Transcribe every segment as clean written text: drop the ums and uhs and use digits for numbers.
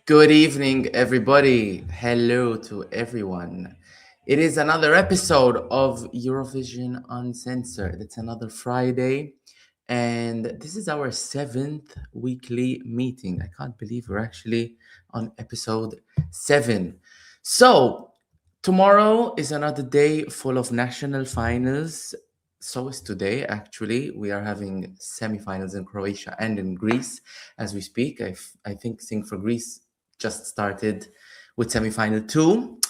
Good evening, everybody. Hello to everyone. It is another episode of Eurovision Uncensored. It's another Friday, and this is our seventh weekly meeting. I can't believe we're actually on episode 7. So, tomorrow is another day full of national finals. So is today, actually. We are having semifinals in Croatia and in Greece as we speak. I think Sing for Greece just started with semifinal 2.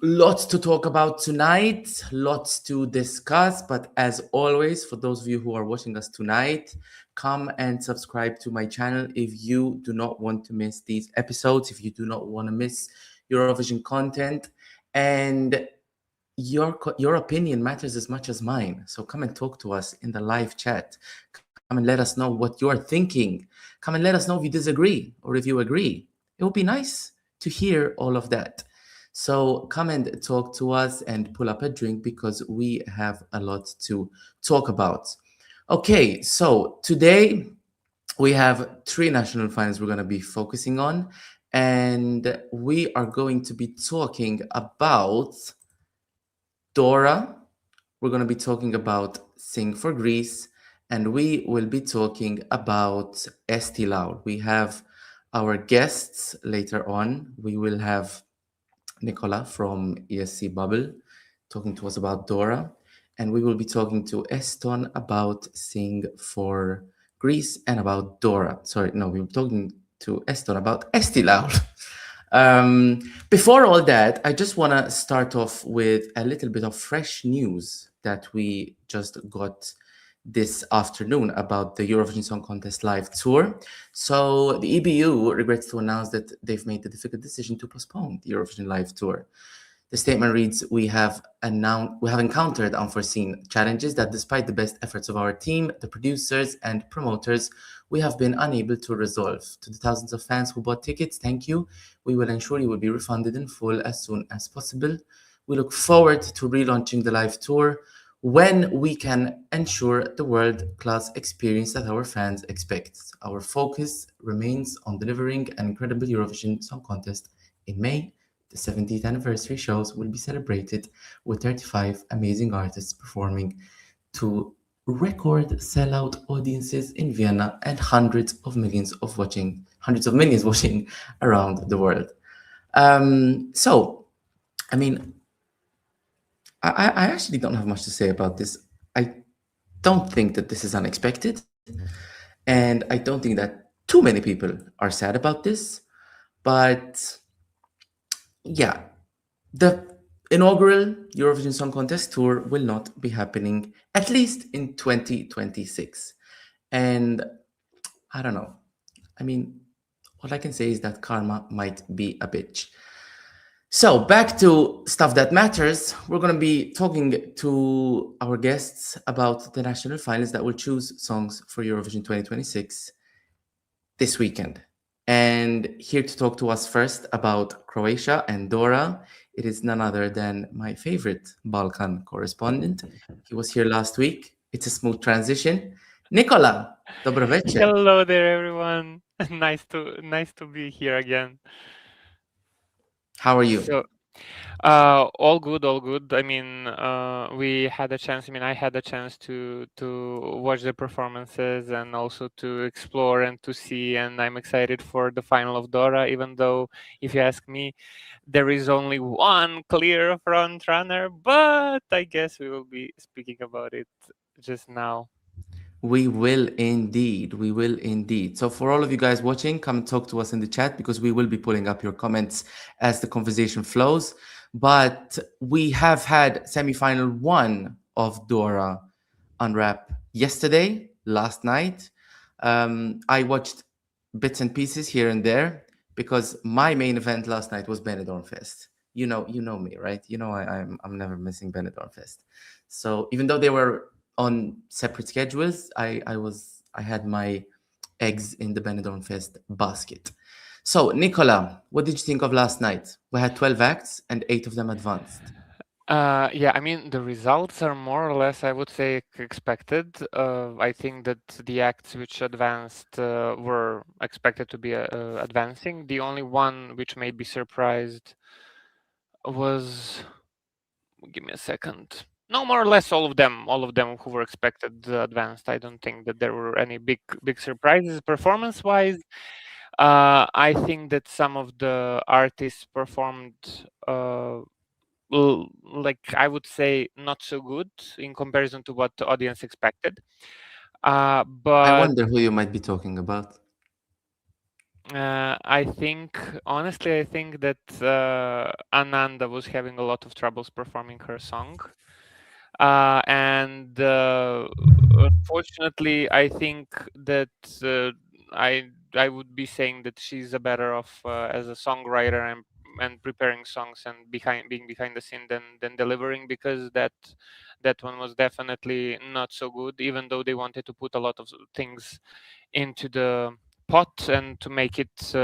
Lots to talk about tonight, lots to discuss. But as always, for those of you who are watching us tonight, come and subscribe to my channel if you do not want to miss these episodes, if you do not want to miss Eurovision content. And your opinion matters as much as mine. So come and talk to us in the live chat. Come and let us know what you're thinking. Come and let us know if you disagree or if you agree. It would be nice to hear all of that. So come and talk to us and pull up a drink because we have a lot to talk about. Okay, so today we have 3 national finals we're going to be focusing on, and we are going to be talking about Dora, we're going to be talking about Sing for Greece, and we will be talking about Eesti laul. We have our guests later on. We will have Nicola from ESC Bubble talking to us about Dora, and we will be talking to Eston about Sing for Greece and about Dora. Sorry, no, we were talking to Eston about Eesti laul. Before all that, I just want to start off with a little bit of fresh news that we just got this afternoon about the Eurovision Song Contest live tour. So the EBU regrets to announce that they've made the difficult decision to postpone the Eurovision live tour. The statement reads, we have encountered unforeseen challenges that despite the best efforts of our team, the producers and promoters, we have been unable to resolve. To the thousands of fans who bought tickets, thank you. We will ensure you will be refunded in full as soon as possible. We look forward to relaunching the live tour when we can ensure the world-class experience that our fans expect. Our focus remains on delivering an incredible Eurovision Song Contest in May. The 70th anniversary shows will be celebrated with 35 amazing artists performing to record sellout audiences in Vienna and hundreds of millions watching around the world. So, I mean, I actually don't have much to say about this. I don't think that this is unexpected, and I don't think that too many people are sad about this. But yeah, the inaugural Eurovision Song Contest tour will not be happening, at least in 2026. And I don't know. I mean, all I can say is that karma might be a bitch. So back to stuff that matters. We're going to be talking to our guests about the national finals that will choose songs for Eurovision 2026 this weekend. And here to talk to us first about Croatia and Dora, it is none other than my favorite Balkan correspondent. He was here last week. It's a smooth transition. Nicola, dobro večer. Hello there, everyone. nice to be here again. How are you? So, all good, all good. I mean, we had a chance. I mean, I had a chance to watch the performances and also to explore and to see. And I'm excited for the final of Dora. Even though, if you ask me, there is only one clear front runner. But I guess we will be speaking about it just now. We will indeed. We will indeed. So for all of you guys watching, come talk to us in the chat because we will be pulling up your comments as the conversation flows. But we have had semifinal 1 of Dora unwrap yesterday, last night. I watched bits and pieces here and there because my main event last night was Benidorm Fest. You know me, right? You know I'm never missing Benidorm Fest. So even though they were on separate schedules, I had my eggs in the Benidorm Fest basket. So, Nicola, what did you think of last night? We had 12 acts and 8 of them advanced. Yeah, I mean, the results are more or less, I would say, expected. I think that the acts which advanced were expected to be advancing. The only one which made me surprised was, give me a second. No, more or less all of them who were expected advanced. I don't think that there were any big surprises performance-wise. I think that some of the artists performed like I would say not so good in comparison to what the audience expected. I But wonder who you might be talking about. I think honestly, I think that Ananda was having a lot of troubles performing her song. And unfortunately, I think that I would be saying that she's a better off as a songwriter and preparing songs and being behind the scene than delivering, because that one was definitely not so good, even though they wanted to put a lot of things into the pot and to make it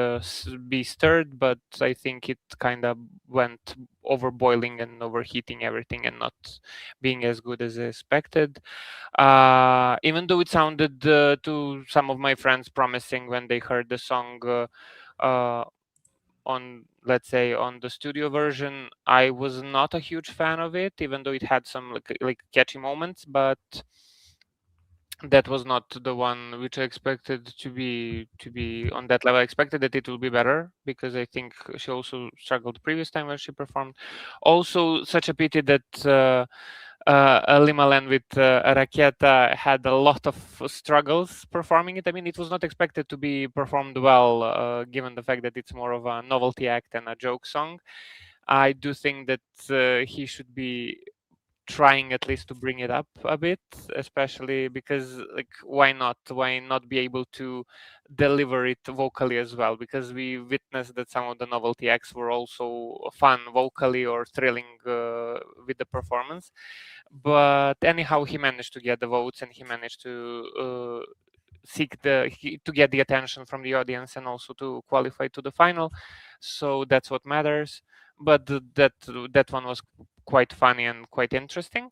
be stirred, but I think it kind of went over boiling and overheating everything and not being as good as expected. Even though it sounded to some of my friends promising when they heard the song uh, on, let's say, on the studio version, I was not a huge fan of it, even though it had some like catchy moments, but that was not the one which I expected to be on that level. I expected that it will be better because I think she also struggled the previous time when she performed. Also, such a pity that Limalan with Raketa had a lot of struggles performing it. I mean, it was not expected to be performed well, given the fact that it's more of a novelty act and a joke song. I do think that he should be trying at least to bring it up a bit, especially because like why not be able to deliver it vocally as well, because we witnessed that some of the novelty acts were also fun vocally or thrilling with the performance. But anyhow, he managed to get the votes and he managed to to get the attention from the audience and also to qualify to the final, so that's what matters. But that one was quite funny and quite interesting.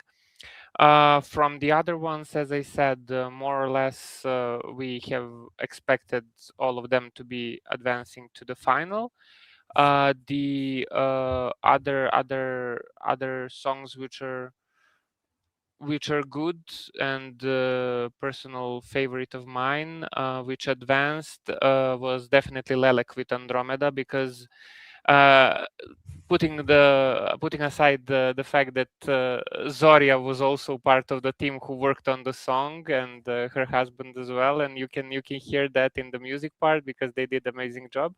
From the other ones, as I said, more or less we have expected all of them to be advancing to the final. The other songs which are good and personal favorite of mine, which advanced, was definitely Lelek with Andromeda, because uh, putting aside the fact that Zoria was also part of the team who worked on the song, and her husband as well, and you can hear that in the music part because they did amazing job.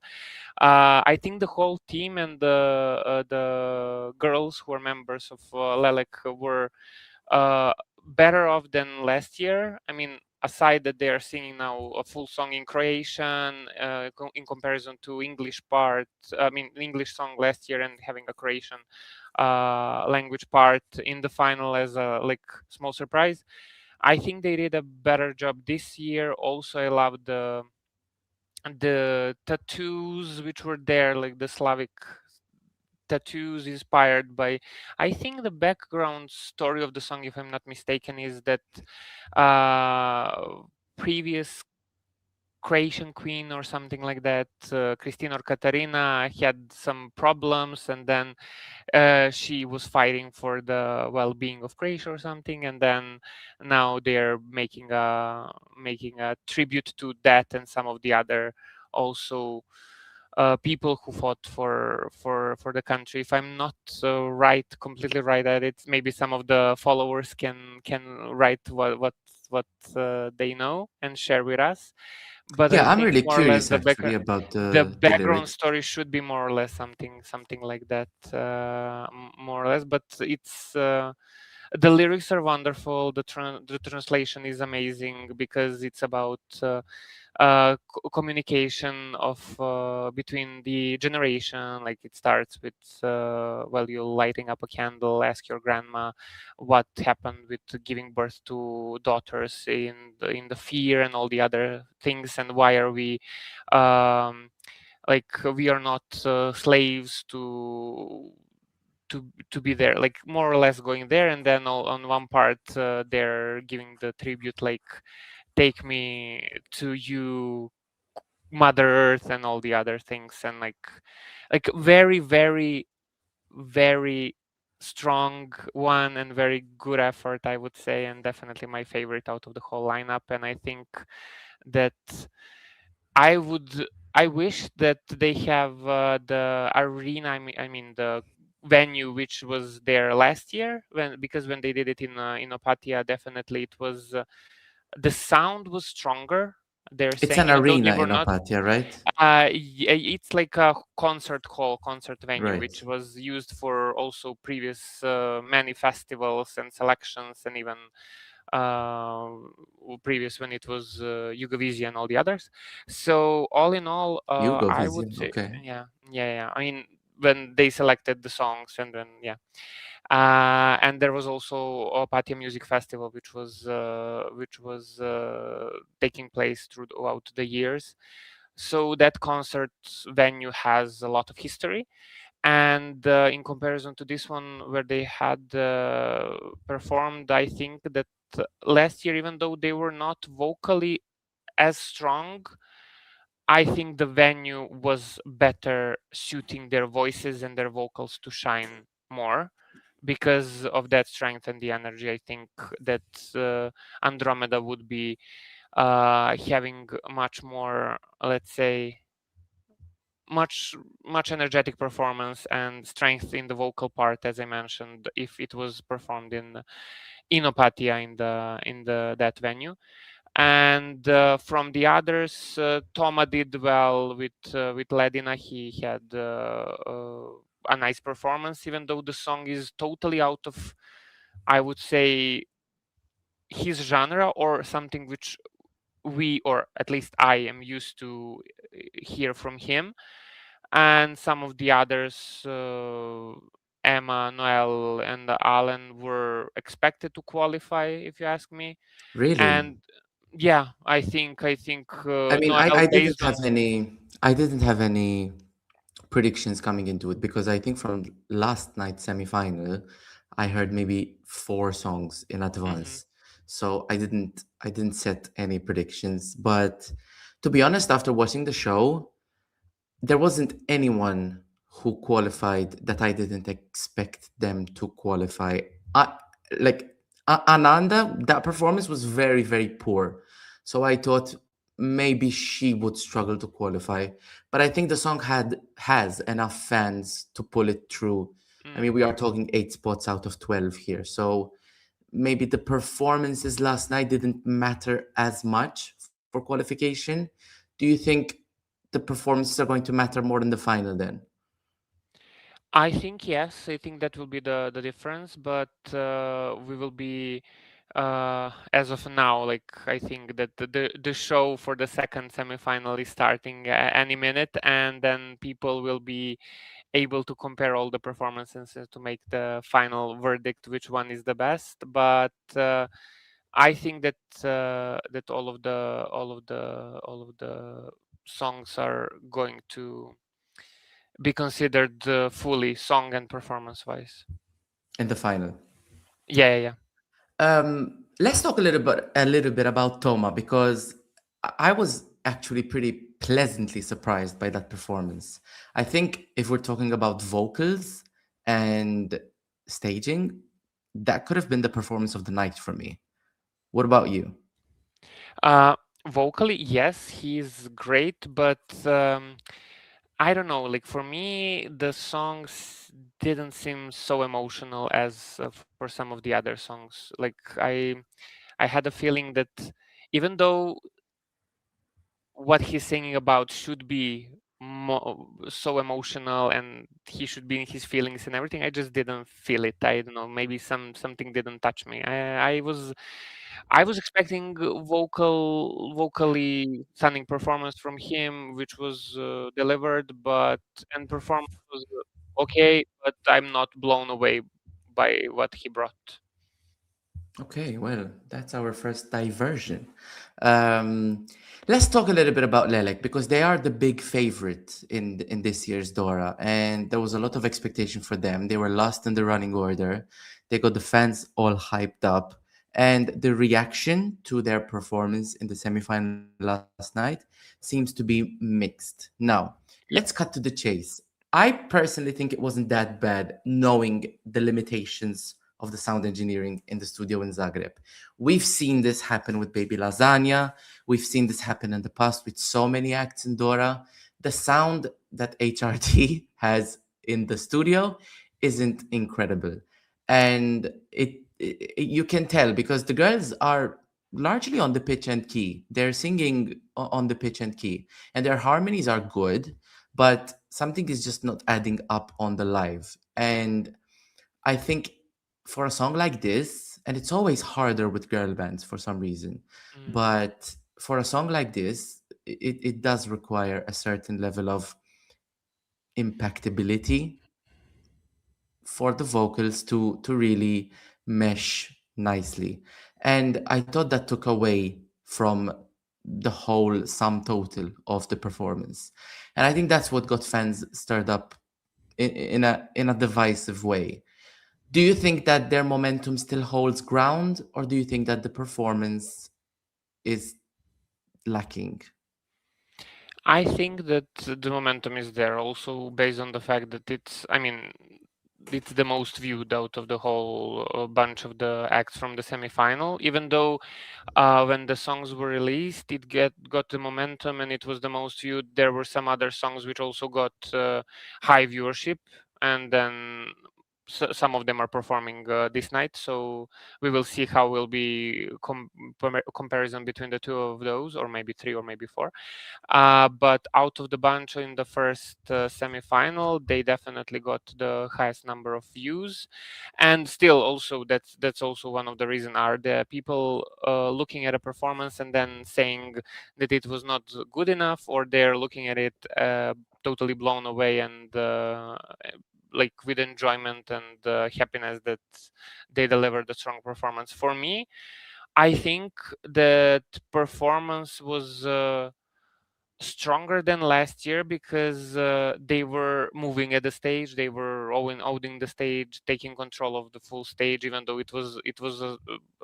I think the whole team and the girls who are members of Lelek were better off than last year. I mean, aside that they are singing now a full song in Croatian, in comparison to English part, I mean, English song last year and having a Croatian language part in the final as a like small surprise. I think they did a better job this year. Also, I love the tattoos which were there, like the Slavic tattoos inspired by, I think the background story of the song, if I'm not mistaken, is that previous Croatian queen or something like that, Christina or Katarina, had some problems, and then she was fighting for the well-being of Croatia or something, and then now they're making a tribute to that and some of the other also people who fought for the country. If I'm not completely right at it, maybe some of the followers can write what they know and share with us. But I Yeah, I'm think really more or less curious actually about the the background lyrics. story should be more or less something like that, more or less. But it's the lyrics are wonderful. The translation is amazing because it's about communication of between the generation. Like it starts with while you're lighting up a candle, ask your grandma what happened with giving birth to daughters in the fear and all the other things, and why are we like we are not slaves to be there, like more or less going there, and then on one part they're giving the tribute, like take me to you, Mother Earth, and all the other things, and like very very very strong one and very good effort, I would say, and definitely my favorite out of the whole lineup. And I think that I would I wish that they have the arena. I mean the venue which was there last year, because when they did it in Opatia, definitely it was the sound was stronger. They're It's saying, an even though they arena were in not, Opatia, right? it's like a concert hall, concert venue, which Right. was used for also previous many festivals and selections, and even uh, previous when it was Eurovisión and all the others. So all in all, I would Eurovision, say, okay. yeah, yeah, yeah. I mean, when they selected the songs, and then yeah, and there was also Opatia Music Festival, which was taking place throughout the years. So that concert venue has a lot of history, and in comparison to this one where they had performed, I think that last year, even though they were not vocally as strong, I think the venue was better suiting their voices and their vocals to shine more because of that strength and the energy. I think that Andromeda would be having much more, let's say, much energetic performance and strength in the vocal part, as I mentioned, if it was performed in Opatia, in the that venue. And from the others, Toma did well with Ledina. He had a nice performance, even though the song is totally out of, I would say, his genre, or something which we, or at least I, am used to hear from him. And some of the others, Emma, Noel, and Alan, were expected to qualify, if you ask me. Really? And yeah, I think I mean, Noel, based on. I didn't have any predictions coming into it because I think from last night's semifinal, I heard maybe four songs in Mhm. advance. So I didn't set any predictions. But to be honest, after watching the show, there wasn't anyone who qualified that I didn't expect them to qualify. Like Ananda, that performance was very, very poor. So I thought maybe she would struggle to qualify. But I think the song has enough fans to pull it through. I mean, Mm. we are talking 8 spots out of 12 here. So maybe the performances last night didn't matter as much for qualification. Do you think the performances are going to matter more in the final then? I think yes. I think that will be the difference, but we will be, as of now, like I think that the show for the second semifinal is starting any minute, and then people will be able to compare all the performances to make the final verdict, which one is the best. But I think that that all of the songs are going to be considered fully song and performance wise. In the final. Yeah, yeah, Let's talk a little bit about Toma because I was actually pretty pleasantly surprised by that performance. I think if we're talking about vocals and staging, that could have been the performance of the night for me. What about you? yeah. Vocally, yes, he's great, but I don't know. Like for me, the songs didn't seem so emotional as for some of the other songs. Like I had a feeling that even though what he's singing about should be so emotional, and he should be in his feelings and everything, I just didn't feel it. I don't know, maybe something didn't touch me. I was expecting vocally stunning performance from him, which was delivered, but and performance was okay, but I'm not blown away by what he brought. Okay, well, that's our first diversion. Um, let's talk a little bit about Lelek because they are the big favorite in this year's Dora, and there was a lot of expectation for them. They were last in the running order. They got the fans all hyped up, and the reaction to their performance in the semifinal last night seems to be mixed. Now, let's cut to the chase. I personally think it wasn't that bad, knowing the limitations of the sound engineering in the studio in Zagreb. We've seen this happen with Baby Lasagna. We've seen this happen in the past with so many acts in Dora. The sound that HRT has in the studio isn't incredible. And you can tell because the girls are largely on the pitch and key. They're singing on the pitch and key, and their harmonies are good, but something is just not adding up on the live. And I think for a song like this, and it's always harder with girl bands for some reason, Mm. but for a song like this, it does require a certain level of impactability for the vocals to really mesh nicely. And I thought that took away from the whole sum total of the performance. And I think that's what got fans stirred up in a divisive way. Do you think that their momentum still holds ground, or do you think that the performance is lacking? I think that the momentum is there also based on the fact that it's the most viewed out of the whole bunch of the acts from the semifinal. Even though when the songs were released, it got the momentum and it was the most viewed. There were some other songs which also got high viewership, and then some of them are performing this night. So we will see how will be comparison between the two of those, or maybe three, or maybe four. But out of the bunch in the first semi-final, they definitely got the highest number of views, and still also that's also one of the reason are the people looking at a performance and then saying that it was not good enough, or they're looking at it totally blown away and like with enjoyment and happiness that they delivered a strong performance. For me, I think that performance was stronger than last year because they were moving at the stage, they were owning the stage, taking control of the full stage, even though it was a,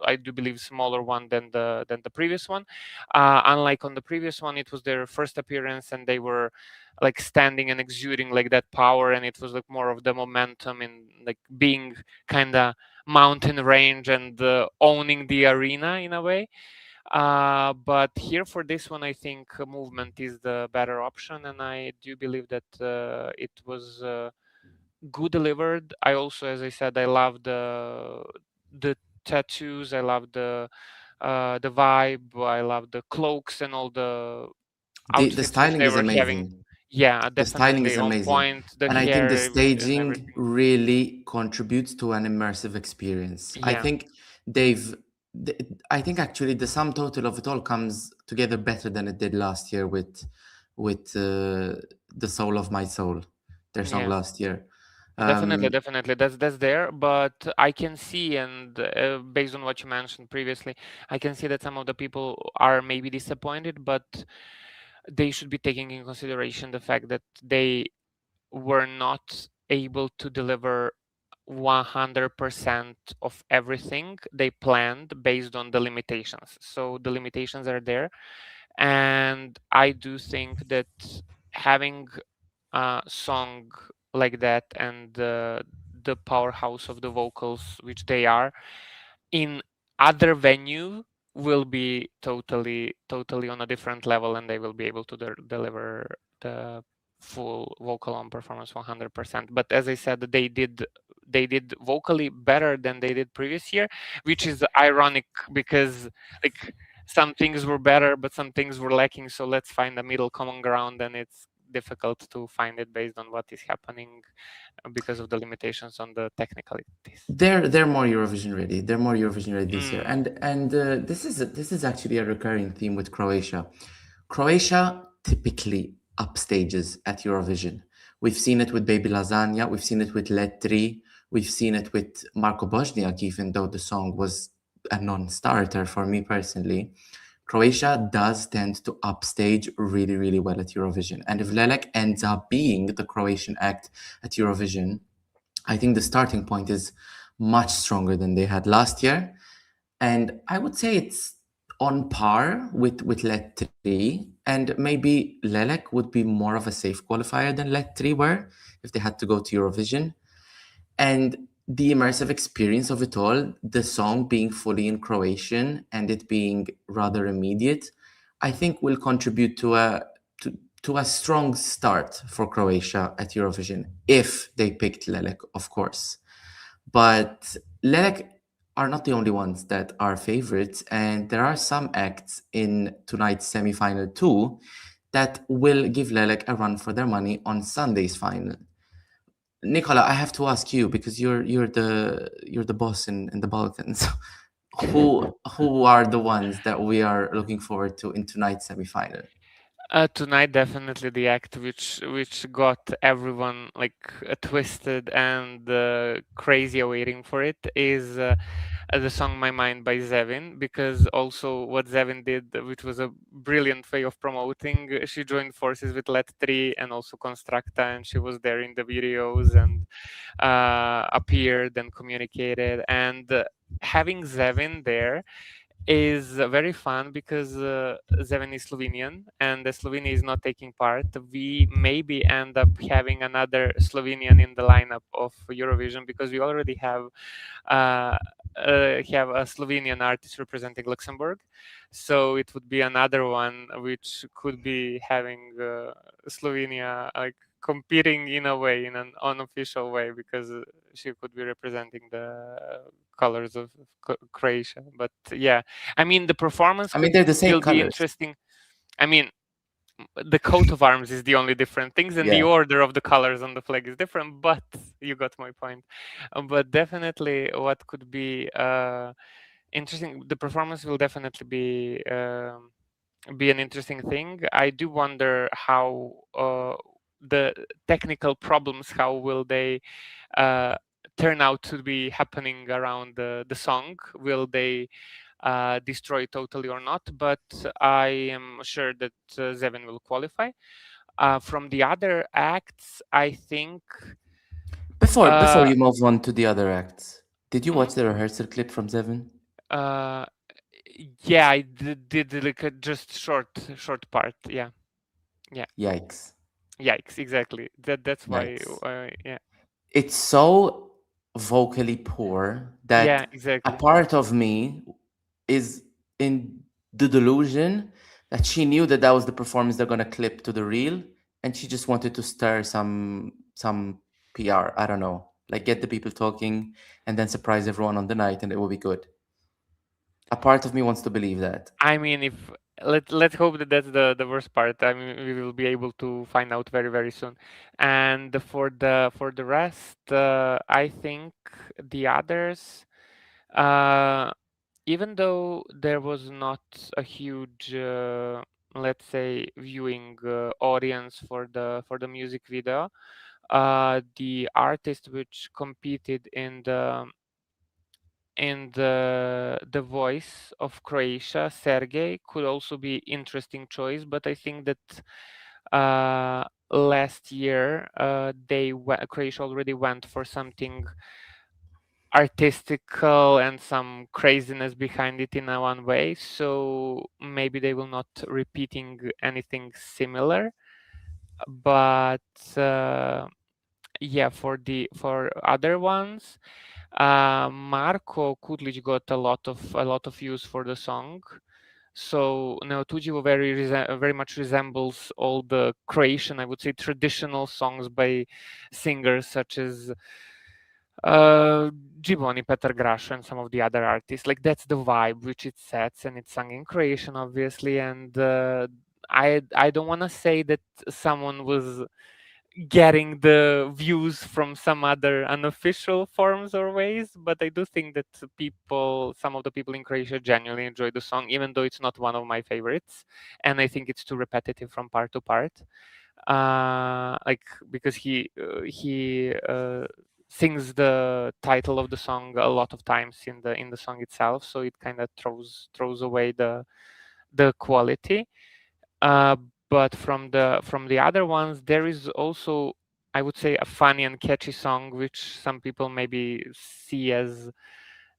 I do believe, smaller one than the previous one. Unlike on the previous one, it was their first appearance and they were like standing and exuding like that power, and it was like more of the momentum in like being kind of mountain range and owning the arena in a way. But here for this one, I think movement is the better option, and I do believe that it was good delivered. I also, as I said, I love the tattoos. I love the vibe. I love the cloaks and all the The outfits which styling they is were having. amazing. Yeah, The styling is definitely on amazing. point. The And I think the hair and staging everything. really contributes to an immersive experience. I Yeah. think they've, I think actually the sum total of it all comes together better than it did last year with The Soul of My Soul, their song Yeah. last year. Definitely, Um, definitely. That's there, but I can see, and based on what you mentioned previously, I can see that some of the people are maybe disappointed, but they should be taking in consideration the fact that they were not able to deliver 100% of everything they planned based on the limitations. So the limitations are there, and I do think that having song like that and the powerhouse of the vocals which they are in other venue will be totally on a different level, and they will be able to deliver the full vocal on performance 100%. But as I said, they did vocally better than they did previous year, which is ironic because like some things were better but some things were lacking, so let's find a middle common ground, and it's difficult to find it based on what is happening because of the limitations on the technicalities. they're more Eurovision ready. They're more Eurovision ready this year, Mm, and this is actually a recurring theme with Croatia. Croatia typically upstages at Eurovision. We've seen it with Baby Lasagna. We've seen it with Letri. We've seen it with Marco Bosniak, even though the song was a non-starter for me personally. Croatia does tend to upstage really, really well at Eurovision. And if Lelek ends up being the Croatian act at Eurovision, I think the starting point is much stronger than they had last year. And I would say it's on par with Let 3. And maybe Lelek would be more of a safe qualifier than Let 3 were if they had to go to Eurovision. And the immersive experience of it all, the song being fully in Croatian and it being rather immediate, I think will contribute to a strong start for Croatia at Eurovision if they picked Lelek, of course. But Lelek are not the only ones that are favorites, and there are some acts in tonight's semi-final too that will give Lelek a run for their money on Sunday's final. Nicola, I have to ask you because you're the boss in the Balkans. Who are the ones that we are looking forward to in tonight's semi-final? Tonight, definitely the act which got everyone like twisted and crazy waiting for it is the song "My Mind" by Zevin, because also what Zevin did, which was a brilliant way of promoting, she joined forces with Let 3 and also Constructa, and she was there in the videos and appeared and communicated. And having Zevin there is very fun because Zevin is Slovenian and the Slovenia is not taking part. We maybe end up having another Slovenian in the lineup of Eurovision because we already uh, have a Slovenian artist representing Luxembourg. So it would be another one which could be having Slovenia like competing in a way, in an unofficial way, because she could be representing the colors of Croatia. But yeah, I mean, the performance I mean, they're the same will be colors. interesting. I mean, the coat of arms is the only different things, and the Yeah. order of the colors on the flag is different. But you got my point. But definitely, what could be interesting, the performance will definitely be an interesting thing. I do wonder how the technical problems, how will they uh, turn out to be happening around the song? Will they destroy totally or not? But I am sure that Zevin will qualify. From the other acts, I think. Before Uh, you move on to the other acts, did you mhm, watch the rehearsal clip from Zevin? uh, yeah, I did like a just short part. Yeah, yeah. Yikes. Yikes! Exactly. That's why. Yikes. Yeah. It's so vocally poor Yeah. that a Exactly. part of me is in the delusion that she knew that that was the performance they're going to clip to the reel and she just wanted to stir some PR. I don't know. Like get the people talking and then surprise everyone on the night and it will be good. A part of me wants to believe that. I mean, if let's hope that that's the worst part. I mean, we will be able to find out very soon. And for the rest, I think the others, uh, even though there was not a huge, let's say, viewing audience for the music video, the artist which competed in the voice of Croatia, Sergei, could also be interesting choice. But I think that last year Croatia already went for something artistical and some craziness behind it in a one way. So maybe they will not repeating anything similar. But yeah, for other ones. Marko Kudlic got a lot of views for the song. So Neotuđivo very much resembles all the Croatian, I would say, traditional songs by singers such as Gibboni, Petar Grašo, and some of the other artists. Like that's the vibe which it sets, and it's sung in Croatian, obviously. And I don't want to say that someone was getting the views from some other unofficial forms or ways, but I do think that some of the people in Croatia genuinely enjoy the song, even though it's not one of my favorites, and I think it's too repetitive from part to part. Like because he sings the title of the song a lot of times in the song itself, so it kind of throws away the quality. Uh, but from the other ones, there is also, I would say, a funny and catchy song which some people maybe see as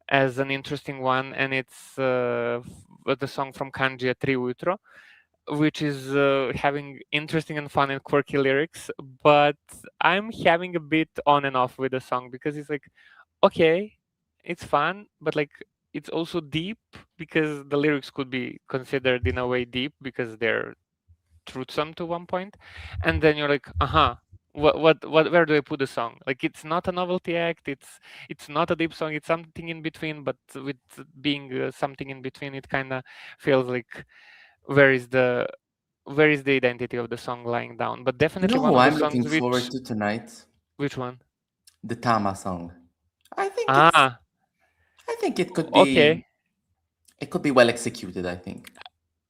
an interesting one, and it's the song from Kanji at 3 Utro, which is having interesting and fun and quirky lyrics. But I'm having a bit on and off with the song because it's like, okay, it's fun, but like it's also deep because the lyrics could be considered in a way deep because they're truthsome to one point, and then you're like, what, where do I put the song? Like, it's not a novelty act, it's not a deep song, it's something in between, but with being something in between, it kind of feels like, where is the where is the identity of the song lying down? But You definitely know one who of the I'm looking songs forward which to tonight? which one? The Tama song. I think it's Ah, I think okay. it could be well executed, I think.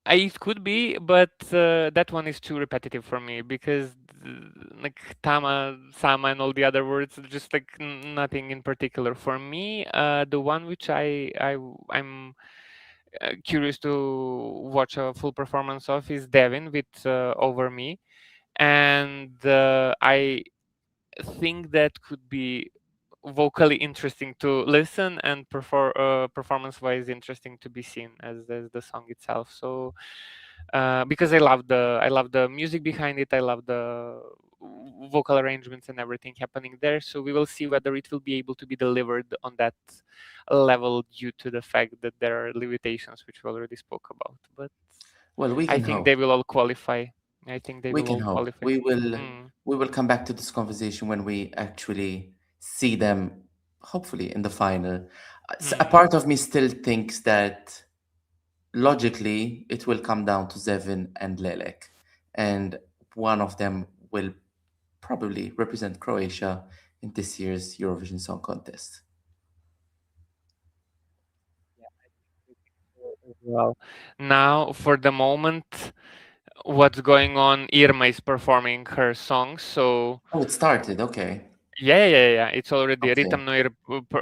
It could be, but that one is too repetitive for me because like Tama, Sama, and all the other words, just like nothing in particular for me. The one which I'm curious to watch a full performance of is Devin with Over Me, and I think that could be vocally interesting to listen and performance wise interesting to be seen as the song itself. So because I love the music behind it, I love the vocal arrangements and everything happening there, so we will see whether it will be able to be delivered on that level due to the fact that there are limitations which we already spoke about. But Well, we I can think hope. they will all qualify. I think they We will can all hope. qualify. Mm. We will come back to this conversation when we actually see them, hopefully in the final. A Mm. part of me still thinks that logically it will come down to Zevin and Lelek, and one of them will probably represent Croatia in this year's Eurovision Song Contest. Well, now for the moment, what's going on? Irma is performing her song, so Oh, it started. Okay. yeah. It's already Okay. Ritam Noir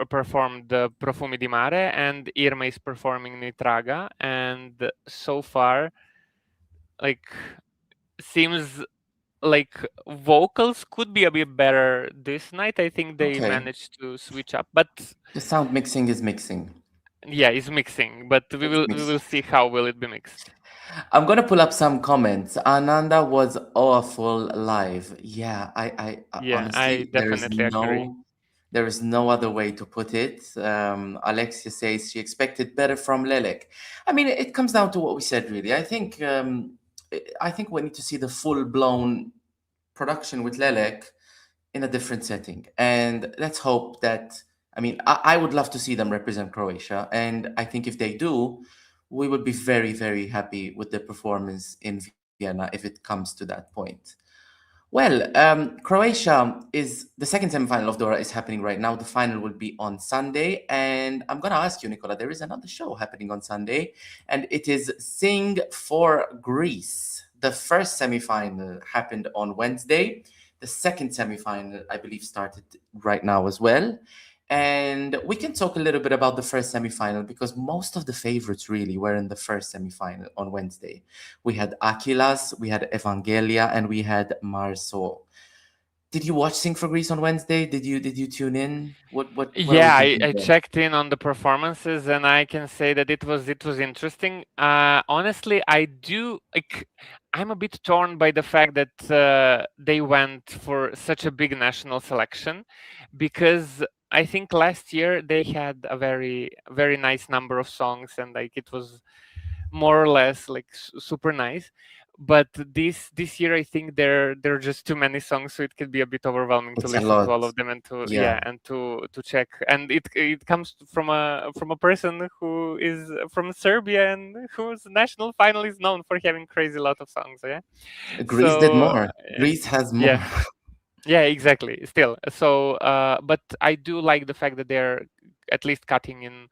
performed Profumi di Mare, and Irma is performing Nitraga, and so far, like, seems like vocals could be a bit better this night. I think they Okay. managed to switch up, but The sound mixing is mixing. yeah, it's mixing. But It's we mixing. will see how will it be mixed. I'm gonna pull up some comments. Ananda was awful live. Yeah, Yeah, I honestly, definitely agree. there is no other way to put it. Alexia says she expected better from Lelek. I mean, it comes down to what we said, really. I think we need to see the full blown production with Lelek in a different setting, and let's hope that. I mean, I would love to see them represent Croatia, and I think if they do, we would be very, very happy with the performance in Vienna if it comes to that point. Well, Croatia is the second semifinal of Dora is happening right now. The final will be on Sunday, and I'm gonna ask you, Nicola. There is another show happening on Sunday, and it is Sing for Greece. The first semifinal happened on Wednesday. The second semifinal, I believe, started right now as well. And we can talk a little bit about the first semifinal because most of the favorites really were in the first semifinal on Wednesday. We had Akylas, we had Evangelia, and we had Marso. Did you watch Sing for Greece on Wednesday? Did you tune in? What are we Yeah, thinking I there? checked in on the performances, and I can say that it was interesting. Honestly, I do like. I'm a bit torn by the fact that they went for such a big national selection, because I think last year they had a very nice number of songs, and like it was more or less like super nice. But this year I think there are just too many songs, so it could be a bit overwhelming to It's a listen to lot. all of them and to Yeah, to check. And it comes from a person who is from Serbia and whose national final is known for having crazy lot of songs. Yeah, Greece did so more. Greece has more. yeah, yeah, exactly. Still, so but I do like the fact that they're at least cutting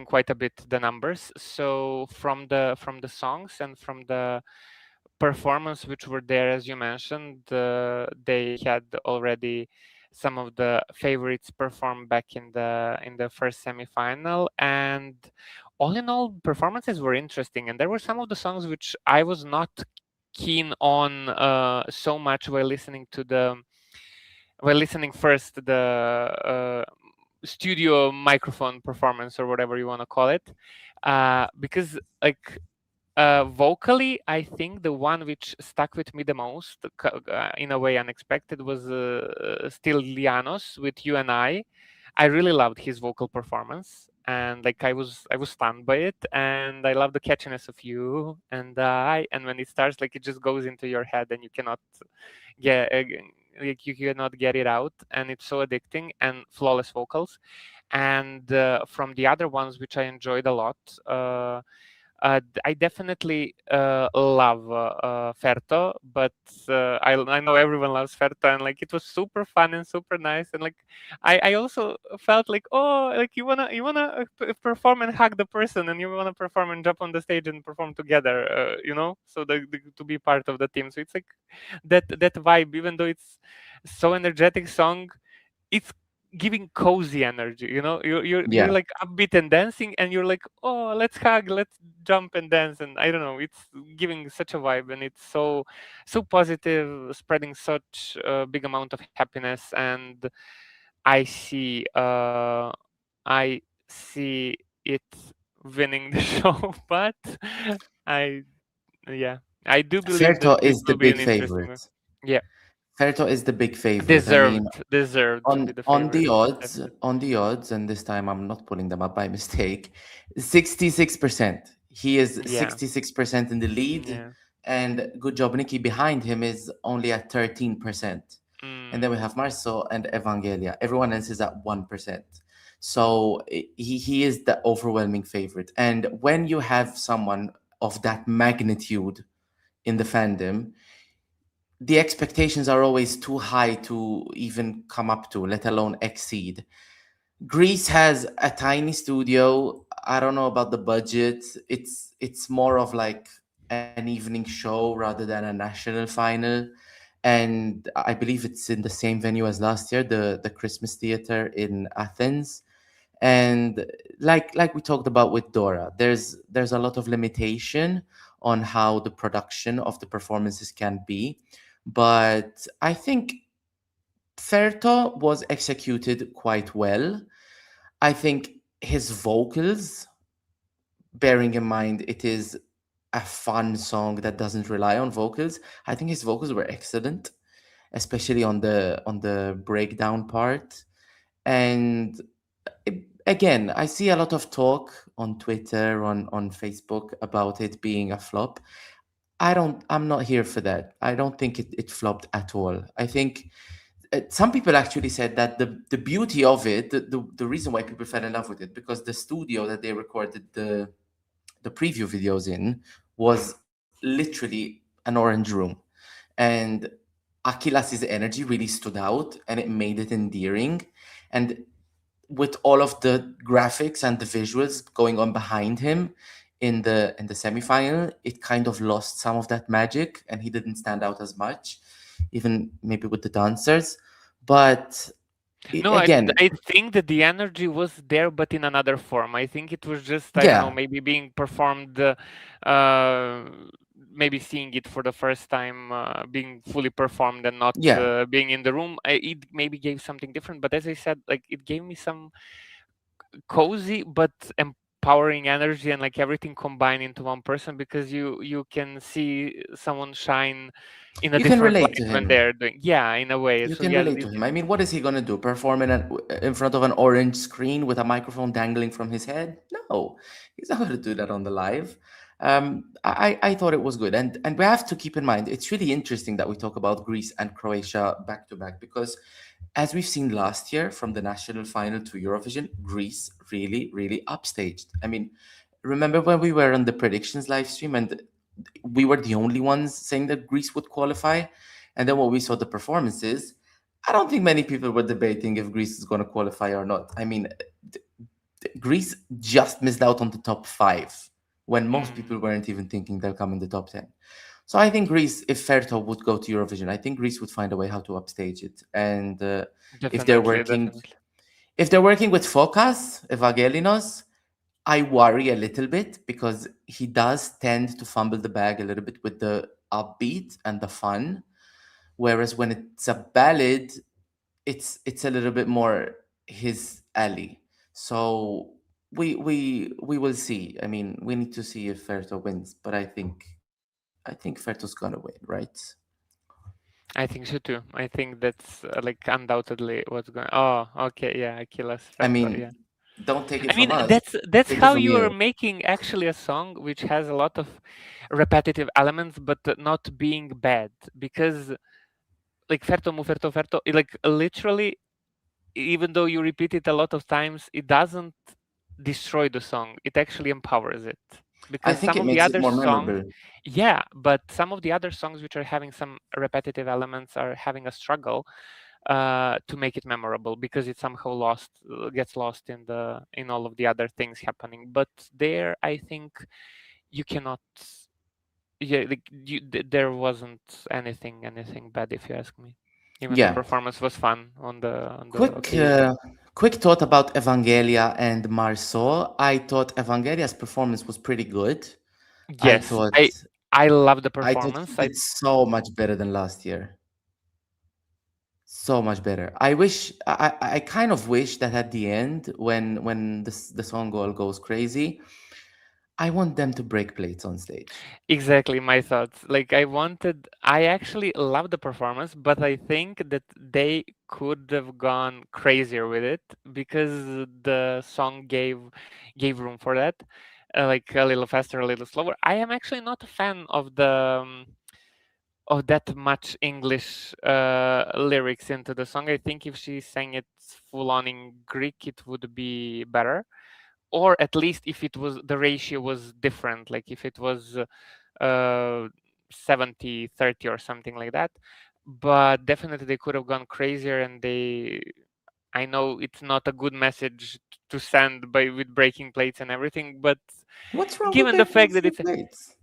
quite a bit the numbers. So from the songs and from the performance which were there, as you mentioned, they had already some of the favorites perform back in the first semifinal. And all in all, performances were interesting, and there were some of the songs which I was not keen on so much while listening to the while listening first to the studio microphone performance or whatever you want to call it, because like vocally, I think the one which stuck with me the most, in a way unexpected, was still Lianos with You and I really loved his vocal performance, and like I was stunned by it, and I love the catchiness of You and I, and when it starts, like it just goes into your head, and you cannot get like you cannot get it out, and it's so addicting and flawless vocals. And from the other ones which I enjoyed a lot. I definitely love Ferto, but I know everyone loves Ferto, and like it was super fun and super nice, and like I also felt like, oh, like you wanna perform and hug the person, and you wanna perform and jump on the stage and perform together, so to be part of the team. So it's like that vibe, even though it's so energetic song, it's giving cozy energy. You're Yeah. like upbeat and dancing, and you're like, oh, let's hug, let's jump and dance, and I don't know, it's giving such a vibe, and it's so positive, spreading such a big amount of happiness. And i see uh I see it winning the show, but I yeah, I do believe that Ferto it is the will be big an interesting one. favorite. Yeah, Ferto is the big favorite. I mean, deserved to be the on the favorite, odds, definitely. and this time I'm not pulling them up by mistake, 66%. He is Yeah. 66% in the lead, Yeah. and good job, Nikki. Behind him is only at 13%. And then we Mm. have Marso and Evangelia. Everyone else is at 1%. So he is the overwhelming favorite. And when you have someone of that magnitude in the fandom, the expectations are always too high to even come up to, let alone exceed. Greece has a tiny studio. I don't know about the budget. It's more of like an evening show rather than a national final. And I believe it's in the same venue as last year, the Christmas Theater in Athens. And like we talked about with Dora, there's a lot of limitation on how the production of the performances can be. But I think Ferto was executed quite well. I think his vocals, bearing in mind it is a fun song that doesn't rely on vocals, I think his vocals were excellent, especially on the breakdown part. And again, I see a lot of talk on Twitter, on Facebook about it being a flop. I'm not here for that. I don't think it flopped at all. I think some people actually said that the beauty of it, the reason why people fell in love with it, because the studio that they recorded the preview videos in was literally an orange room, and Akylas's energy really stood out, and it made it endearing. And with all of the graphics and the visuals going on behind him in the semifinal, it kind of lost some of that magic, and he didn't stand out as much, even maybe with the dancers. But No, again, I think that the energy was there, but in another form. I think it was just, I don't know, yeah, maybe being performed, uh, maybe seeing it for the first time, being fully performed and not yeah, being in the room. It maybe gave something different, but as I said, like it gave me some cozy but empowering energy, and like everything combined into one person, because you can see someone shine in a you can different relate light to when him. they're doing, yeah, in a way. You So can yeah, relate to him. I mean, what is he gonna do? Perform in front of an orange screen with a microphone dangling from his head? No, he's not gonna do that on the live. I thought it was good, and we have to keep in mind it's really interesting that we talk about Greece and Croatia back to back, because as we've seen last year from the national final to Eurovision, Greece really upstaged. I mean, remember when we were on the predictions live stream and we were the only ones saying that Greece would qualify? And then when we saw the performances, I don't think many people were debating if Greece is going to qualify or not. I mean, Greece just missed out on the top five when most people mm, weren't even thinking they'll come in the top 10. So I think Greece, if Ferto would go to Eurovision, I think Greece would find a way how to upstage it. And if they're Definitely, working, definitely. if they're working with Focus, Evangelinos, I worry a little bit because he does tend to fumble the bag a little bit with the upbeat and the fun. Whereas when it's a ballad, it's a little bit more his alley. So we will see. I mean, we need to see if Ferto wins, but I think Ferto's gonna win, right? I think so too. I think that's like undoubtedly what's going. Oh, okay, yeah, akylas, I ferto, mean, yeah. don't take it I mean, from us. that's Take it how from you are you. making actually a song which has a lot of repetitive elements, but not being bad. Because like ferto mu ferto ferto, like literally, even though you repeat it a lot of times, it doesn't destroy the song. It actually empowers it. I Because think some it of the makes it other more songs, memorable. yeah, but some of the other songs which are having some repetitive elements are having a struggle to make it memorable because it somehow gets lost in all of the other things happening. But there, I think you cannot. Yeah, like there wasn't anything bad if you ask me. Even the Yeah. performance was fun on the Quick, occasion. quick thought about Evangelia and Marceau. I thought Evangelia's performance was pretty good. I Yes, thought I love the I thought he performance. I did so much better than last year. So much better. I wish I kind of wish that at the end when the song all goes crazy, I want them to break plates on stage. exactly my thoughts. Like I actually love the performance, but I think that they could have gone crazier with it because the song gave room for that. Like a little faster, a little slower. I am actually not a fan of that much English lyrics into the song. I think if she sang it full on in Greek, it would be better. Or at least if it was the ratio was different, like if it was 70-30 or something like that. But definitely they could have gone crazier, and I know it's not a good message to send by with breaking plates and everything, but What's wrong with given the fact that breaking it's plates?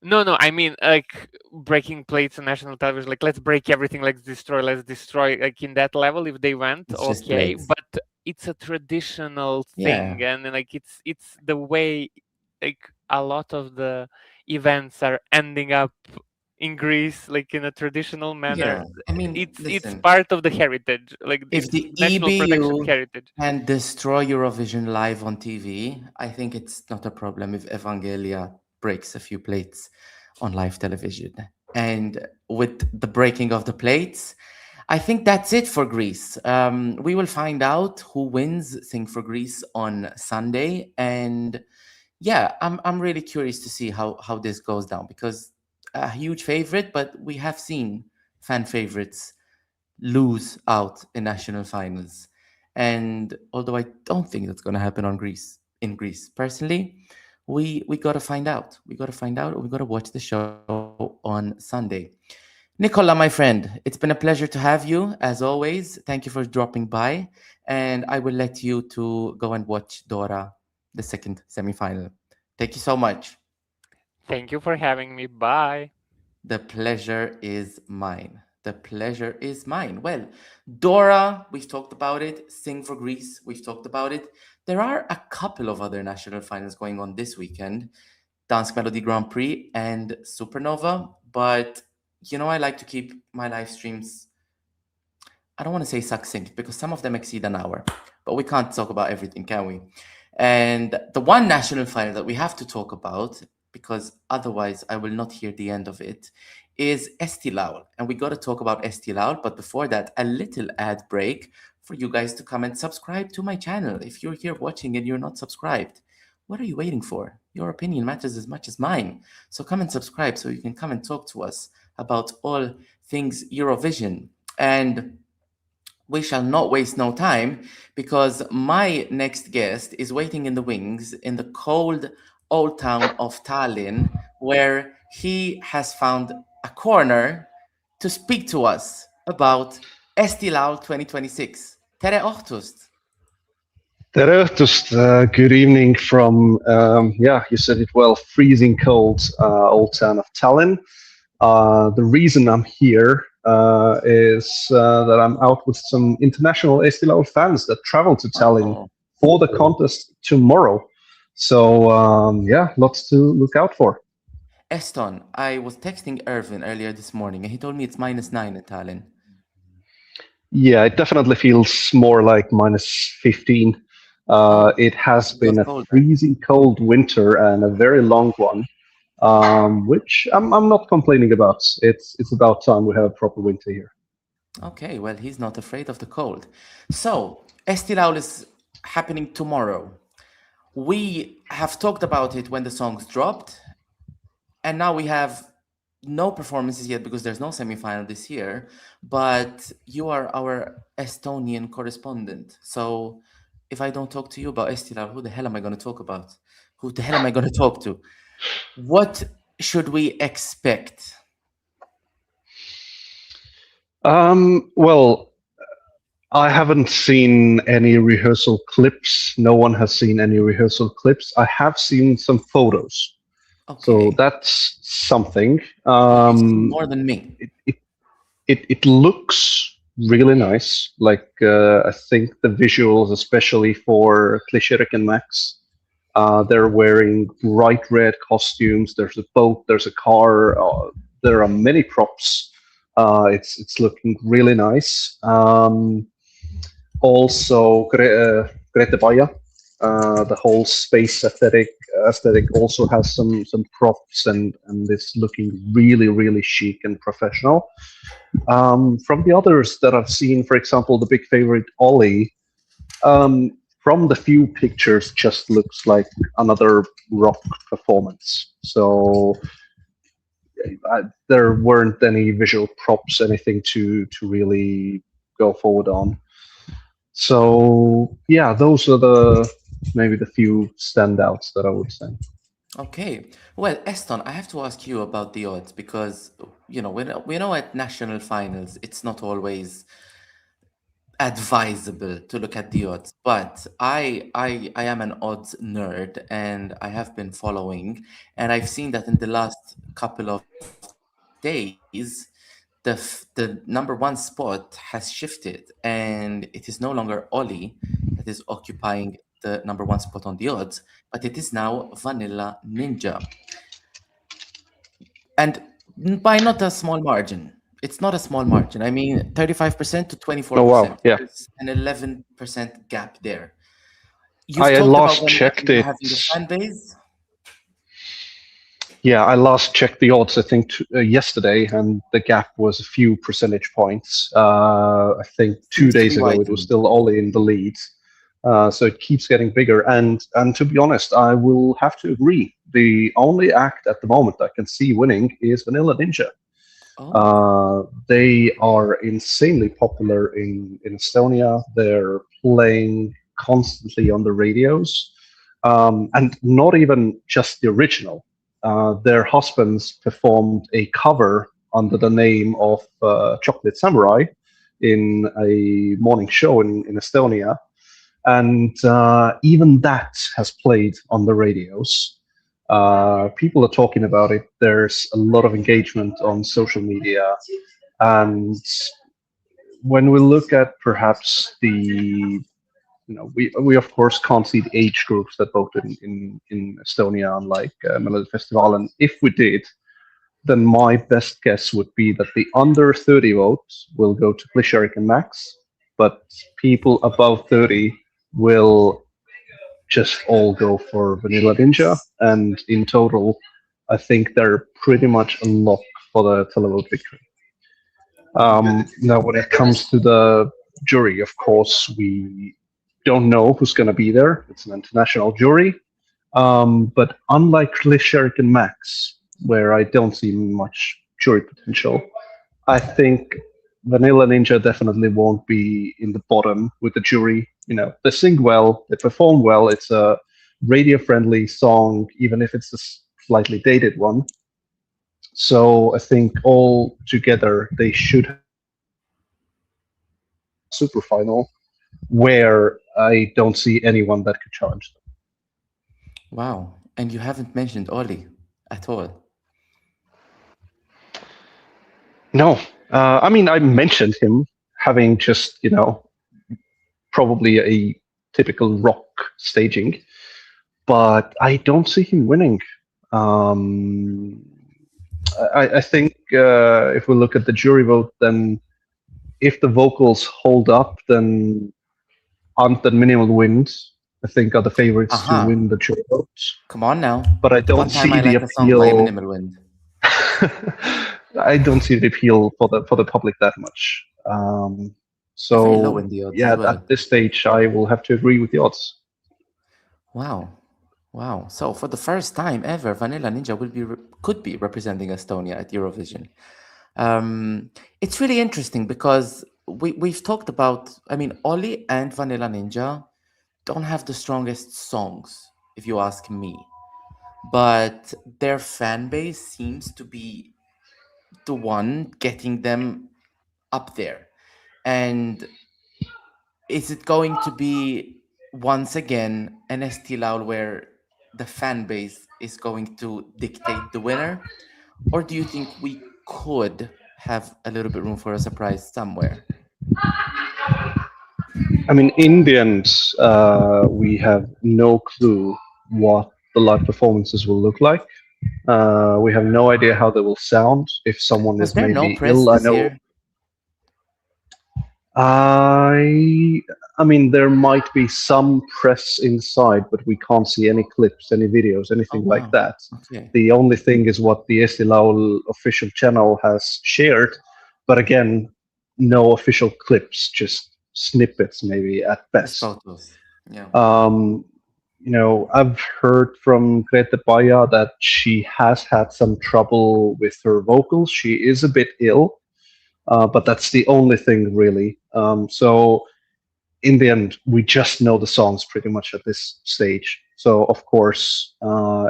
no, I mean like breaking plates on national television, like let's break everything, let's destroy, like in that level. If they went, It's just okay, plates. but it's a traditional Yeah. thing, and like it's the way like a lot of the events are ending up in Greece, like in a traditional manner. Yeah. I mean, It's listen, part of the heritage, like if it's the national production EBU heritage. can destroy Eurovision live on TV, I think it's not a problem if Evangelia breaks a few plates on live television. And with the breaking of the plates, I think that's it for Greece. We will find out who wins Sing for Greece on Sunday, and yeah, I'm really curious to see how this goes down because a huge favorite, but we have seen fan favorites lose out in national finals. And although I don't think that's going to happen on Greece in Greece, personally, we got to find out. We got to find out. We got to watch the show on Sunday. Nicola, my friend, it's been a pleasure to have you as always. Thank you for dropping by, and I will let you to go and watch Dora, the second semifinal. Thank you so much. Thank you for having me. Bye. The pleasure is mine. The pleasure is mine. Well, Dora, we've talked about it. Sing for Greece, we've talked about it. There are a couple of other national finals going on this weekend, Dance Melody Grand Prix and Supernova. But I like to keep my live streams, I don't want to say succinct because some of them exceed an hour, but we can't talk about everything, can we? And the one national final that we have to talk about, because otherwise I will not hear the end of it, is Eesti Laul. And we got to talk about Eesti Laul, but before that, a little ad break for you guys to come and subscribe to my channel. If you're here watching and you're not subscribed, what are you waiting for? Your opinion matters as much as mine. So come and subscribe so you can come and talk to us about all things Eurovision. And we shall not waste no time because my next guest is waiting in the wings in the cold old town of Tallinn, where he has found a corner to speak to us about Estilal 2026. Tere õhtust! Tere õhtust, good evening from, yeah, you said it well, freezing cold old town of Tallinn. The reason I'm here is that I'm out with some international Eesti Laul fans that travel to Tallinn for the contest tomorrow. So yeah, lots to look out for. Eston, I was texting Irvin earlier this morning, and he told me it's -9 in Tallinn. Yeah, it definitely feels more like -15. It has been a freezing cold winter and a very long one, which I'm not complaining about. It's about time we have a proper winter here. Okay, well, he's not afraid of the cold. So, Eesti Laul is happening tomorrow. We have talked about it when the songs dropped, and now we have no performances yet because there's no semifinal this year, but you are our Estonian correspondent. So if I don't talk to you about Eesti Laul, who the hell am I going to talk about? Who the hell am I going to talk to? What should we expect? Well, I haven't seen any rehearsal clips. No one has seen any rehearsal clips. I have seen some photos. Okay. So that's something. More than me. It looks really nice. Like I think the visuals, especially for Klišerik and Max, they're wearing bright red costumes. There's a boat. There's a car. There are many props. It's looking really nice. Also, Grete Baia, the whole space aesthetic also has some props and it's looking really chic and professional. From the others that I've seen, for example, the big favorite Ollie, from the few pictures, just looks like another rock performance. So there weren't any visual props, anything to really go forward on. So yeah, those are maybe the few standouts that I would say. Okay. Well, Eston, I have to ask you about the odds because, you know, we know at national finals, it's not always advisable to look at the odds, but I am an odds nerd and I have been following, and I've seen that in the last couple of days, the number one spot has shifted and it is no longer Ollie that is occupying the number one spot on the odds, but it is now Vanilla Ninja. And by not a small margin. It's not a small margin. I mean, 35% to 24%. Oh, wow. Yeah. There's an 11% gap there. I last checked it. Having a fan base. Yeah, I last checked the odds, I think, yesterday, and the gap was a few percentage points. I think 2 days ago, it was still Ollie in the lead. So it keeps getting bigger. And to be honest, I will have to agree. The only act at the moment I can see winning is Vanilla Ninja. They are insanely popular in Estonia. They're playing constantly on the radios, and not even just the original. Their husbands performed a cover under the name of Chocolate Samurai in a morning show in Estonia. And even that has played on the radios. People are talking about it. There's a lot of engagement on social media. And when we look at perhaps we of course can't see the age groups that voted in Estonia, unlike melodifestivalen. If we did, then my best guess would be that the under 30 votes will go to Klišerik and Max, but people above 30 will just all go for Vanilla Ninja, and in total, I think they're pretty much a lock for the televote victory. Now, when it comes to the jury, of course, we don't know who's going to be there. It's an international jury, but unlike Klišerik and Max, where I don't see much jury potential, I think Vanilla Ninja definitely won't be in the bottom with the jury. You know, they sing well, they perform well. It's a radio-friendly song, even if it's a slightly dated one. So I think all together they should super final, where I don't see anyone that could challenge them. Wow, and you haven't mentioned Ollie at all. No, I mean, I mentioned him having just, probably a typical rock staging, but I don't see him winning. I think if we look at the jury vote, then if the vocals hold up, then Ant and Minimal wins. I think are the favorites to win the jury votes. Come on now. But I don't see the appeal. I don't see the appeal for the public that much. So yeah, at this stage, I will have to agree with the odds. Wow! So for the first time ever, Vanilla Ninja could be representing Estonia at Eurovision. It's really interesting because we've talked about. I mean, Ollie and Vanilla Ninja don't have the strongest songs, if you ask me, but their fan base seems to be the one getting them up there. And is it going to be once again an Eesti laul where the fan base is going to dictate the winner, or do you think we could have a little bit room for a surprise somewhere? I mean, in the end, we have no clue what the live performances will look like. We have no idea how they will sound. If someone is maybe ill, I know. I mean, there might be some press inside, but we can't see any clips, any videos, anything like that. Okay. The only thing is what the Eesti laul official channel has shared, but again, no official clips, just snippets maybe at best. Photos. Yeah. I've heard from Grete Baia that she has had some trouble with her vocals. She is a bit ill, but that's the only thing really. So in the end, we just know the songs pretty much at this stage. So of course,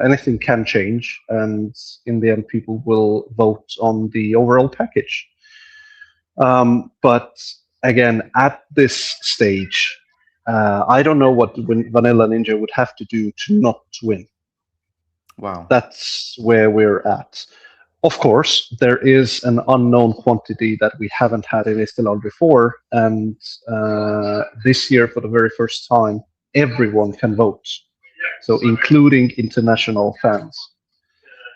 anything can change, and in the end, people will vote on the overall package. But again, at this stage, I don't know what Vanilla Ninja would have to do to not win. Wow. That's where we're at. Of course, there is an unknown quantity that we haven't had in Eesti laul before, and this year, for the very first time, everyone can vote. So including international fans.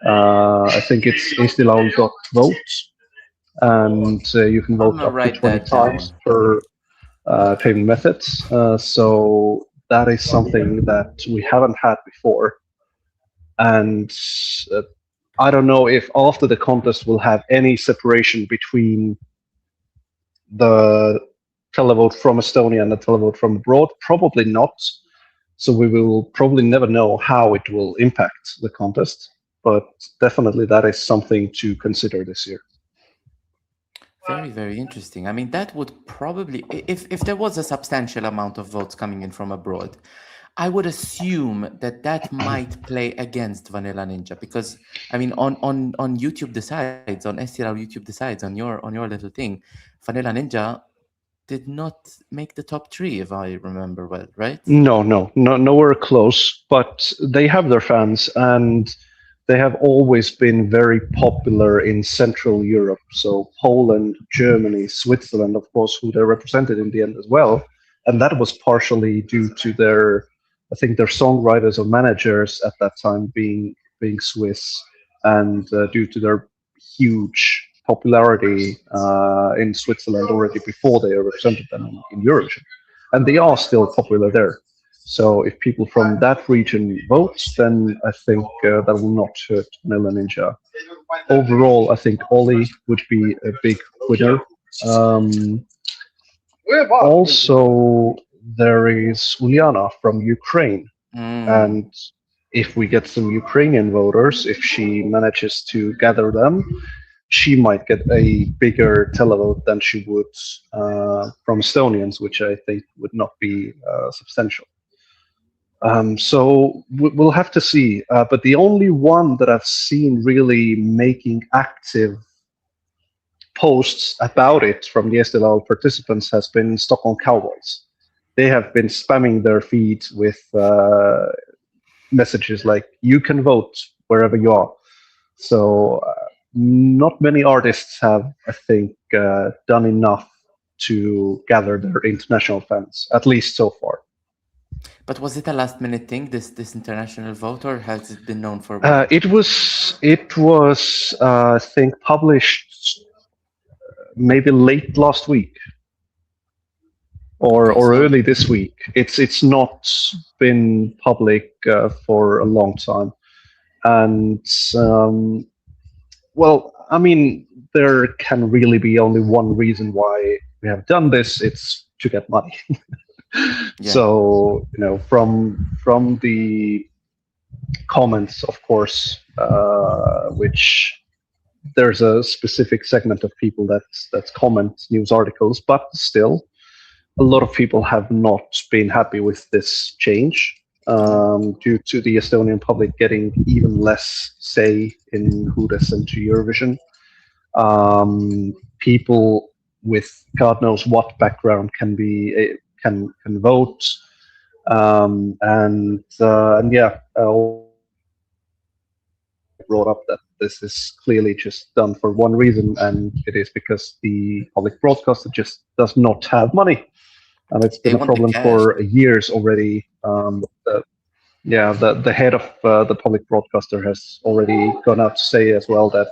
I think it's eestilaul.vote, and you can vote up to 20 times per payment methods. So that is something that we haven't had before. And I don't know if after the contest we'll have any separation between the televote from Estonia and the televote from abroad. Probably not. So we will probably never know how it will impact the contest. But definitely that is something to consider this year. Very, very interesting. I mean, that would probably, if there was a substantial amount of votes coming in from abroad, I would assume that might play against Vanilla Ninja, because I mean, on YouTube decides, on Eesti laul YouTube decides, on your little thing, Vanilla Ninja did not make the top 3, if I remember well, right? No, nowhere close. But they have their fans, and they have always been very popular in Central Europe. So Poland, Germany, Switzerland, of course, who they represented in the end as well. And that was partially due to their songwriters or managers at that time being Swiss, and due to their huge popularity in Switzerland already before they represented them in Eurovision. And they are still popular there. So if people from that region vote, then I think that will not hurt Vanilla Ninja. Overall, I think Ollie would be a big winner. Also, there is Uliana from Ukraine. And if we get some Ukrainian voters, if she manages to gather them, she might get a bigger televote than she would from Estonians, which I think would not be substantial. So we'll have to see. But the only one that I've seen really making active posts about it from the Eesti laul participants has been Stockholm Cowboys. They have been spamming their feed with messages like, you can vote wherever you are. So not many artists have, I think, done enough to gather their international fans, at least so far. But was it a last minute thing, this international vote, or has it been known for a while? It was I think published maybe late last week or early this week. It's not been public for a long time, and well, I mean, there can really be only one reason why we have done this. It's to get money. Yeah. So, from the comments, of course, which there's a specific segment of people that's comment news articles, but still, a lot of people have not been happy with this change due to the Estonian public getting even less say in who they send to Eurovision. People with God knows what background can vote, and yeah, brought up that this is clearly just done for one reason, and it is because the public broadcaster just does not have money, and it's been a problem for years already. The head of the public broadcaster has already gone out to say as well that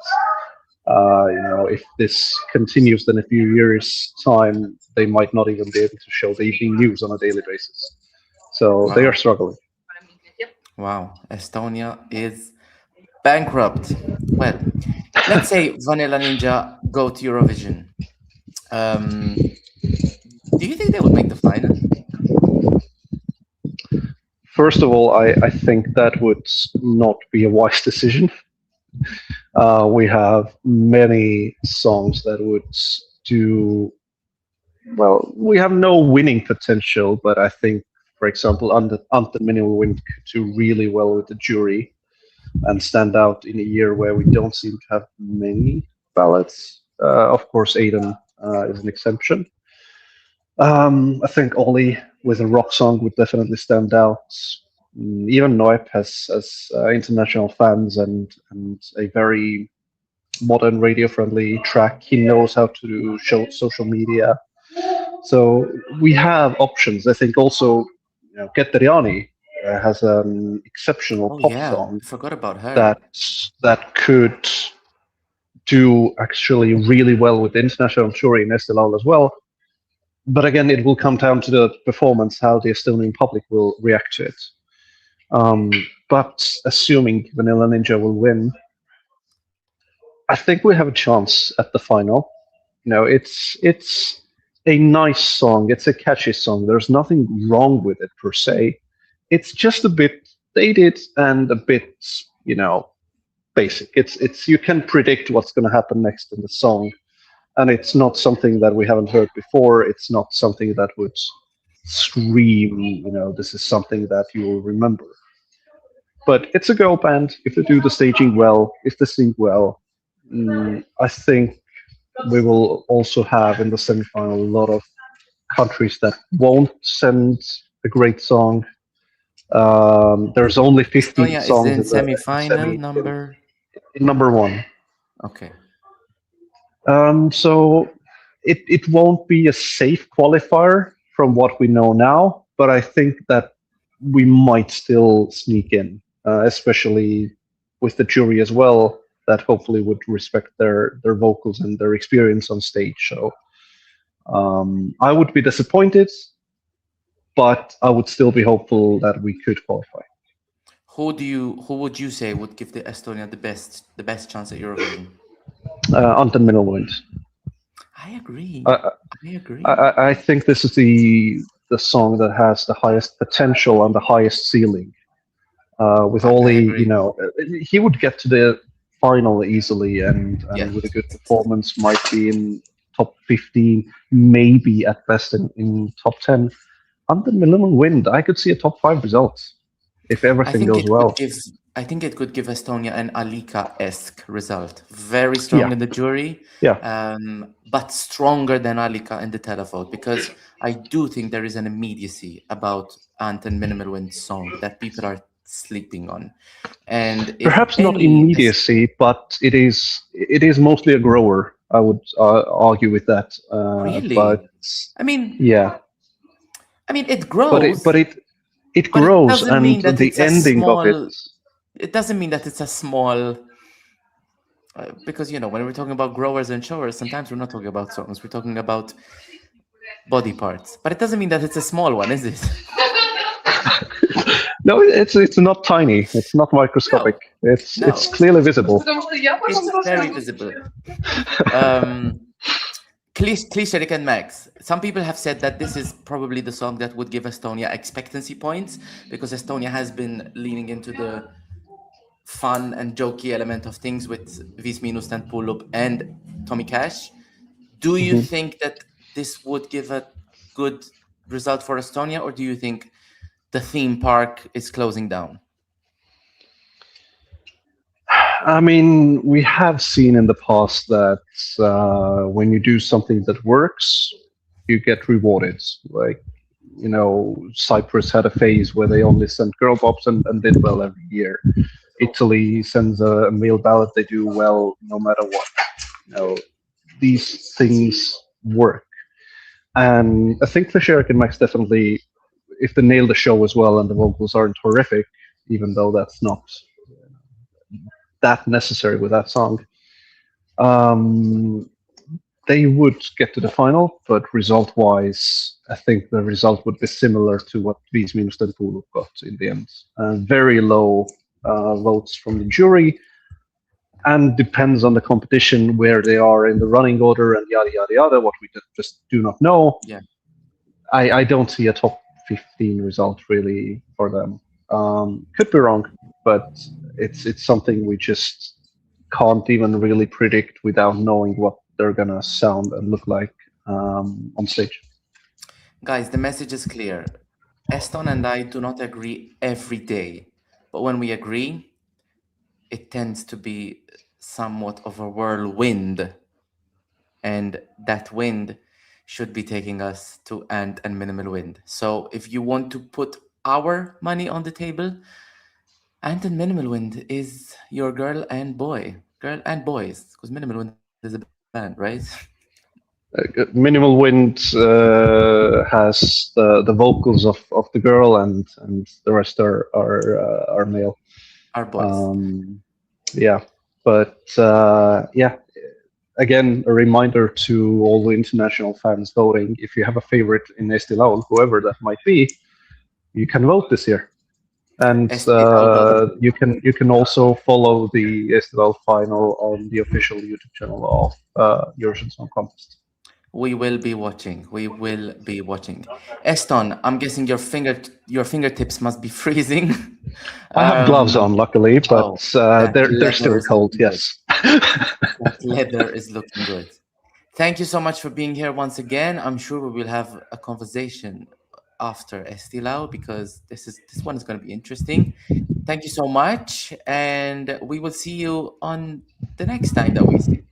if this continues, then in a few years' time, they might not even be able to show the evening news on a daily basis. So they are struggling. Wow, Estonia is bankrupt. Well, let's say Vanilla Ninja go to Eurovision. Do you think they would make the final? First of all, I think that would not be a wise decision. We have many songs that would do well. We have no winning potential, but I think, for example, Anton Minimal Wind could do really well with the jury and stand out in a year where we don't seem to have many ballots. Of course, Aiden is an exception. I think Ollie with a rock song would definitely stand out. Even Noip has international fans and a very modern radio-friendly track. He knows how to show social media. So we have options. I think also Keteriani has an exceptional pop song. I forgot about her. That could do actually really well with the international jury in Eesti Laul as well. But again, it will come down to the performance, how the Estonian public will react to it. But assuming Vanilla Ninja will win, I think we have a chance at the final. It's a nice song. It's a catchy song. There's nothing wrong with it per se. It's just a bit dated and a bit, basic. It's you can predict what's going to happen next in the song, and it's not something that we haven't heard before. It's not something that would scream, this is something that you will remember. But it's a girl band. If they do the staging well, if they sing well, I think we will also have in the semifinal a lot of countries that won't send a great song. There's only 15 Estonia songs is in semifinal number one. Okay. So it won't be a safe qualifier from what we know now, but I think that we might still sneak in, especially with the jury as well, that hopefully would respect their vocals and their experience on stage. So I would be disappointed, but I would still be hopeful that we could qualify. Who would you say would give the Estonia the best chance at Eurovision? Anton Minimal Wind. I agree. I think this is the song that has the highest potential and the highest ceiling. With Ollie, he would get to the final easily, and with a good performance, might be in top 15, maybe at best in top 10. Under Minimal Wind, I could see a top 5 result if everything goes well. I think it could give Estonia an Alika-esque result. Very strong in the jury, but stronger than Alika in the televote, because I do think there is an immediacy about Anton Minimal Wind's song that people are sleeping on. And if Perhaps not any- immediacy, but it is mostly a grower. I would argue with that. Really? But I mean, yeah, it grows. but it but grows, doesn't and mean that the it's a ending of it. It doesn't mean that it's a small. Because when we're talking about growers and showers, sometimes we're not talking about songs. We're talking about body parts. But it doesn't mean that it's a small one, is it? No, it's not tiny. It's not microscopic. It's clearly visible. It's very visible. Cliché and Max. Some people have said that this is probably the song that would give Estonia expectancy points, because Estonia has been leaning into the fun and jokey element of things with Viis Miinust and Pull-Up and Tommy Cash. Do you think that this would give a good result for Estonia, or do you think the theme park is closing down? I mean, we have seen in the past that when you do something that works, you get rewarded. Like, Cyprus had a phase where they only sent girl pops and did well every year. Italy sends a male ballad, they do well no matter what. These things work. And I think Cliché and Max definitely, if they nail the show as well and the vocals aren't horrific, even though that's not that necessary with that song, they would get to the final. But result-wise, I think the result would be similar to what Viis Miinust and Pull-Up got in the end. Very low votes from the jury, and depends on the competition where they are in the running order and yada yada yada, what we just do not know. Yeah, I don't see a top 15 result really for them. Could be wrong, but it's something we just can't even really predict without knowing what they're gonna sound and look like on stage. guys, the message is clear. Eston and I do not agree every day, but when we agree, it tends to be somewhat of a whirlwind, and that wind should be taking us to ant and minimal wind. So if you want to put our money on the table, ant and minimal wind is your girl and boys, because minimal wind is a band, right? Minimal Wind has the vocals of the girl, and the rest are male. Our boys. Yeah, but yeah. Again, a reminder to all the international fans voting: if you have a favorite in Eesti Laul, whoever that might be, you can vote this year, and you can also follow the Eesti Laul final on the official YouTube channel of Eurovision Song Contest. We will be watching. Eston, I'm guessing your fingertips must be freezing. I have gloves on, luckily, but they're still cold. Yes. That leather is looking good. Thank you so much for being here once again. I'm sure we will have a conversation after Eesti Laul, because this one is going to be interesting. Thank you so much, and we will see you on the next time that we see.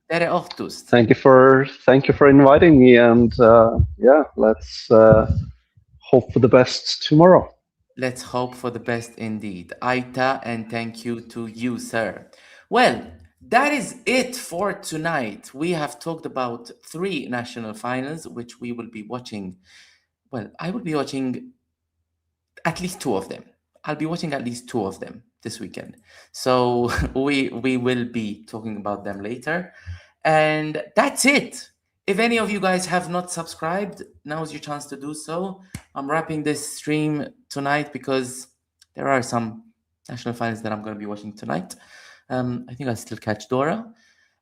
Tere õhtust. Thank you for inviting me, and yeah, let's hope for the best tomorrow. Let's hope for the best indeed. Aita, and thank you to you, sir. Well, that is it for tonight. We have talked about 3 national finals, which we will be watching. Well, I will be watching at least 2 of them. I'll be watching at least 2 of them this weekend. So we will be talking about them later. And that's it. If any of you guys have not subscribed, now's your chance to do so. I'm wrapping this stream tonight because there are some national finals that I'm going to be watching tonight. I think I'll still catch Dora.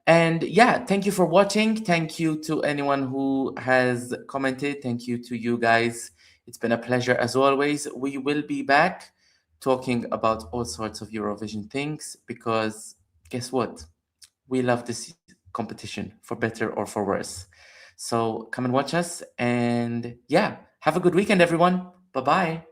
And yeah, thank you for watching. Thank you to anyone who has commented. Thank you to you guys. It's been a pleasure as always. We will be back talking about all sorts of Eurovision things, because guess what? We love this competition, for better or for worse. So come and watch us, and yeah, have a good weekend, everyone. Bye-bye.